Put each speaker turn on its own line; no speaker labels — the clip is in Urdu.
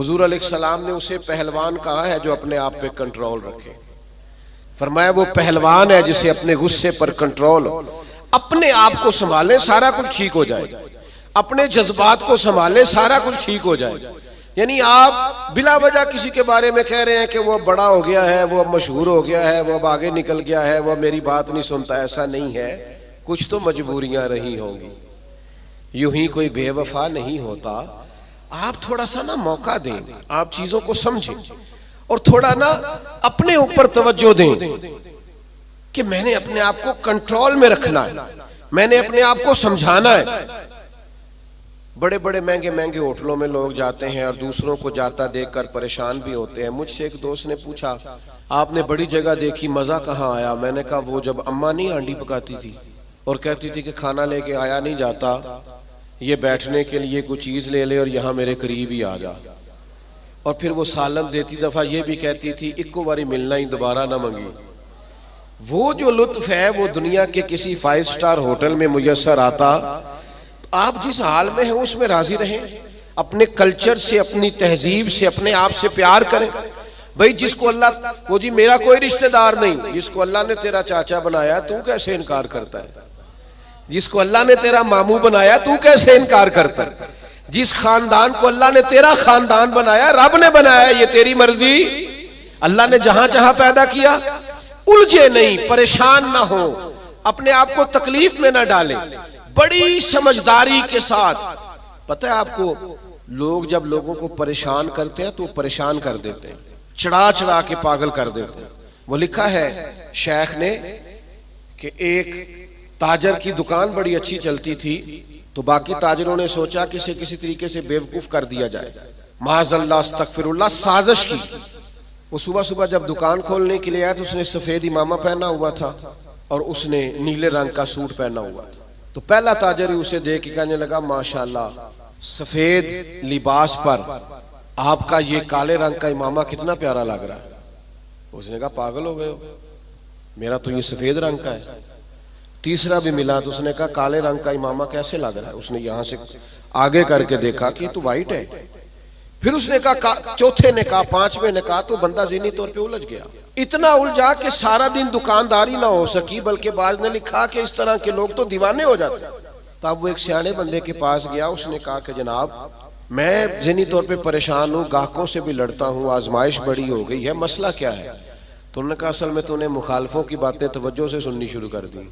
حضور علیہ السلام نے اسے پہلوان کہا ہے جو اپنے آپ پہ کنٹرول رکھے. فرمایا وہ پہلوان ہے جسے اپنے غصے پر کنٹرول ہو. اپنے آپ کو سنبھالے سارا کچھ ٹھیک ہو جائے. اپنے جذبات کو سنبھالے سارا کچھ ٹھیک ہو جائے. یعنی آپ بلا وجہ کسی کے بارے میں کہہ رہے ہیں کہ وہ بڑا ہو گیا ہے, وہ اب مشہور ہو گیا ہے, وہ اب آگے نکل گیا ہے, وہ میری بات نہیں سنتا. ایسا نہیں ہے, کچھ تو مجبوریاں رہی ہوں گی. یوں ہی کوئی بے وفا نہیں ہوتا. آپ تھوڑا سا نا موقع دیں, آپ چیزوں کو سمجھیں اور تھوڑا نا اپنے اوپر توجہ دیں کہ میں نے اپنے آپ کو کنٹرول میں رکھنا ہے, میں نے اپنے آپ کو سمجھانا ہے. بڑے بڑے مہنگے مہنگے ہوٹلوں میں لوگ جاتے ہیں اور دوسروں کو جاتا دیکھ کر پریشان بھی ہوتے ہیں. مجھ سے ایک دوست نے پوچھا آپ نے بڑی جگہ دیکھی, مزہ کہاں آیا؟ میں نے کہا وہ جب اماں نہیں ہانڈی پکاتی تھی اور کہتی تھی کہ کھانا لے کے آیا نہیں جاتا, یہ بیٹھنے کے لیے کوئی چیز لے لے اور یہاں میرے قریب ہی آ جا. اور پھر وہ سالن دیتی دفعہ یہ بھی کہتی تھی اکو باری ملنا ہی دوبارہ نہ منگی. وہ جو لطف ہے وہ دنیا کے کسی 5 سٹار ہوٹل میں میسر آتا. آپ جس حال میں ہیں اس میں راضی رہیں, اپنے کلچر سے, اپنی تہذیب سے, اپنے آپ سے پیار کریں. بھئی جس کو اللہ, وہ جی میرا کوئی رشتہ دار نہیں, جس کو اللہ نے تیرا چاچا بنایا تو کیسے انکار کرتا ہے؟ جس کو اللہ نے تیرا ماموں بنایا تو کیسے انکار کرتا ہے؟ جس خاندان کو اللہ نے تیرا خاندان بنایا, رب نے بنایا, یہ تیری مرضی. اللہ نے جہاں جہاں پیدا کیا. الجھے نہیں, پریشان نہ ہو, اپنے آپ کو تکلیف میں نہ ڈالیں, بڑی سمجھداری کے ساتھ. پتہ ہے آپ کو لوگ جب لوگوں کو پریشان کرتے ہیں تو پریشان کر دیتے ہیں, چڑھا چڑھا کے پاگل کر دیتے ہیں. وہ لکھا ہے شیخ نے کہ ایک تاجر کی دکان بڑی اچھی چلتی تھی تو باقی تاجروں نے سوچا کہ اسے کسی طریقے سے بیوقوف کر دیا جائے. معاذ اللہ استغفر اللہ, سازش کی. وہ صبح صبح جب دکان کھولنے کے لیے آیا تو اس نے سفید امامہ پہنا ہوا تھا اور اس نے نیلے رنگ کا سوٹ پہنا ہوا تھا. تو پہلا تاجر ہی اسے دیکھ کے کہنے لگا ماشاءاللہ سفید لباس پر آپ کا یہ کالے رنگ کا امامہ کتنا پیارا لگ رہا ہے. اس نے کہا پاگل ہو گئے ہو, میرا تو یہ سفید رنگ کا ہے. تیسرا بھی ملا تو اس نے کہا کالے رنگ کا امامہ کیسے لگ رہا ہے؟ اس نے یہاں سے آگے کر کے دیکھا کہ یہ تو وائٹ ہے. پھر اس نے کہا, چوتھے نے کہا, پانچویں نے کہا, تو بندہ ذہنی طور پہ الجھ گیا. اتنا الجھا کہ سارا دن دکانداری نہ ہو سکی, بلکہ بعض نے لکھا کہ اس طرح کے لوگ تو دیوانے ہو جاتے. تب وہ ایک سیانے بندے کے پاس گیا, اس نے کہا کہ جناب میں ذہنی طور پہ پریشان ہوں, گاہکوں سے بھی لڑتا ہوں, آزمائش بڑی ہو گئی ہے, مسئلہ کیا ہے؟ تو انہوں نے کہا اصل میں تو نے مخالفوں کی باتیں توجہ سے سننی شروع کر دی.